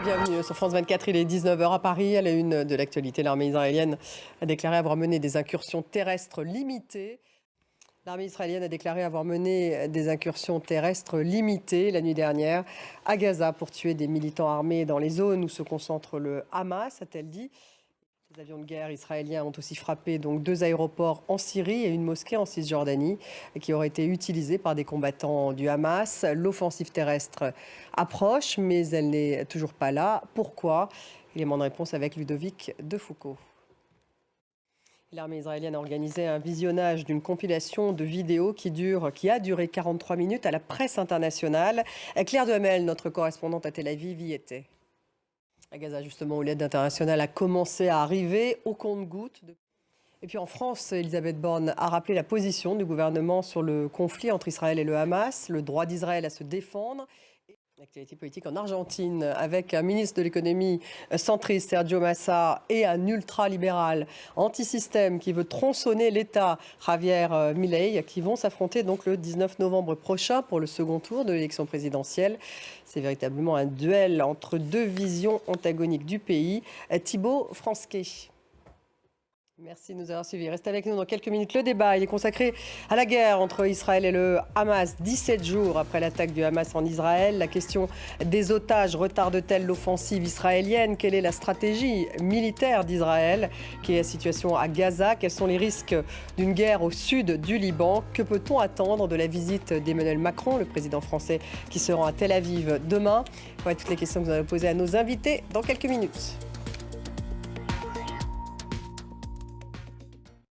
Bienvenue sur France 24, il est 19h à Paris. À la une de l'actualité, l'armée israélienne a déclaré avoir mené des incursions terrestres limitées. L'armée israélienne a déclaré avoir mené des incursions terrestres limitées la nuit dernière à Gaza pour tuer des militants armés dans les zones où se concentre le Hamas, a-t-elle dit. Les avions de guerre israéliens ont aussi frappé donc 2 aéroports en Syrie et une mosquée en Cisjordanie qui auraient été utilisés par des combattants du Hamas. L'offensive terrestre approche, mais elle n'est toujours pas là. Pourquoi? Élément de réponse avec Ludovic Defoucault. L'armée israélienne a organisé un visionnage d'une compilation de vidéos qui a duré 43 minutes à la presse internationale. Claire Duhamel, notre correspondante à Tel Aviv, y était. À Gaza, justement, où l'aide internationale a commencé à arriver au compte-gouttes. Et puis en France, Elisabeth Borne a rappelé la position du gouvernement sur le conflit entre Israël et le Hamas, le droit d'Israël à se défendre. L'actualité politique en Argentine, avec un ministre de l'économie centriste, Sergio Massa, et un ultra-libéral anti-système qui veut tronçonner l'État, Javier Milei, qui vont s'affronter donc le 19 novembre prochain pour le second tour de l'élection présidentielle. C'est véritablement un duel entre deux visions antagoniques du pays. Thibaut Franquet. Merci de nous avoir suivis. Restez avec nous dans quelques minutes. Le débat il est consacré à la guerre entre Israël et le Hamas. 17 jours après l'attaque du Hamas en Israël. La question des otages retarde-t-elle l'offensive israélienne? Quelle est la stratégie militaire d'Israël? Quelle est la situation à Gaza? Quels sont les risques d'une guerre au sud du Liban? Que peut-on attendre de la visite d'Emmanuel Macron, le président français qui se rend à Tel Aviv demain? Voilà toutes les questions que nous allons poser à nos invités dans quelques minutes.